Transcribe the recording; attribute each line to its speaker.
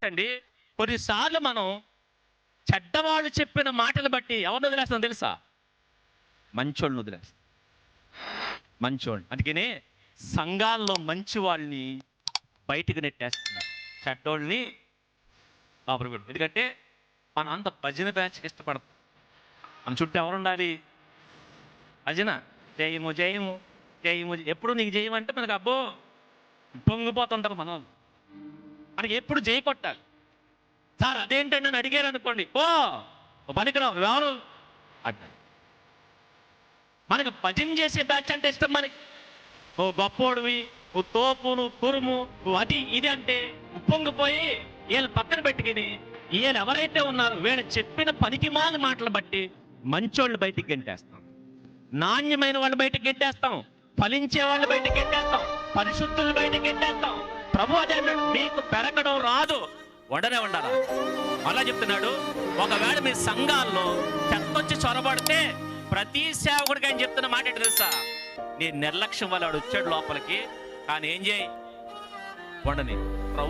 Speaker 1: అండి, కొన్నిసార్లు మనం చెడ్డవాళ్ళు చెప్పిన మాటలు బట్టి ఎవరిని వదిలేస్తాం తెలుసా? మంచోళ్ళని వదిలేస్తాం. మంచోళ్ళు అందుకనే సంఘాల్లో మంచి వాళ్ళని బయటికి నెట్టేస్తున్నారు, చెడ్డోళ్ళని లోపలికి పెడుతున్నారు. ఎందుకంటే మనం అంత భజన బ్యాచ్కి ఇష్టపడతాం. మన చుట్టూ ఎవరు ఉండాలి? భజన, జయము జయము జయము. ఎప్పుడు నీకు జయం అంటే మనకు అబ్బో పొంగిపోతుంటారు మనం. మనకి ఎప్పుడు జయ కొట్టాలి. సార్ అదేంటండి అని అడిగారు అనుకోండి, ఓ పనికిరావు ఎవరు అడ్డాలి. మనకు భజన చేసే బ్యాచ్ అంటే ఇష్టం. మనకి ఓ గొప్పోడివి, ఓ తోపు, నువ్వు కురుము, నువ్వు అది ఇది అంటే ఉప్పొంగిపోయి వీళ్ళు పక్కన పెట్టుకుని వీళ్ళు ఎవరైతే ఉన్నారో వీళ్ళు చెప్పిన పనికిమాలిన మాటలు బట్టి మంచోళ్ళు బయటికి గెంటేస్తాం, నాణ్యమైన వాళ్ళు బయటికి గెంటేస్తాం, ఫలించే వాళ్ళు బయటికి గెంటేస్తాం, పరిశుద్ధులు బయటికి గెంటేస్తాం. ప్రభు అదే మీకు పెరగడం రాదు, ఉండనే ఉండాలి. అలా చెప్తున్నాడు. ఒకవేళ మీ సంఘాల్లో చెత్తొచ్చి చొరబడితే ప్రతి సేవకుడికి ఆయన చెప్తున్న మాట ఏంటి తెలుసా? నీ నిర్లక్ష్యం వల్ల వాడు వచ్చాడు లోపలికి, కానీ ఏం చేయి, ఉండని.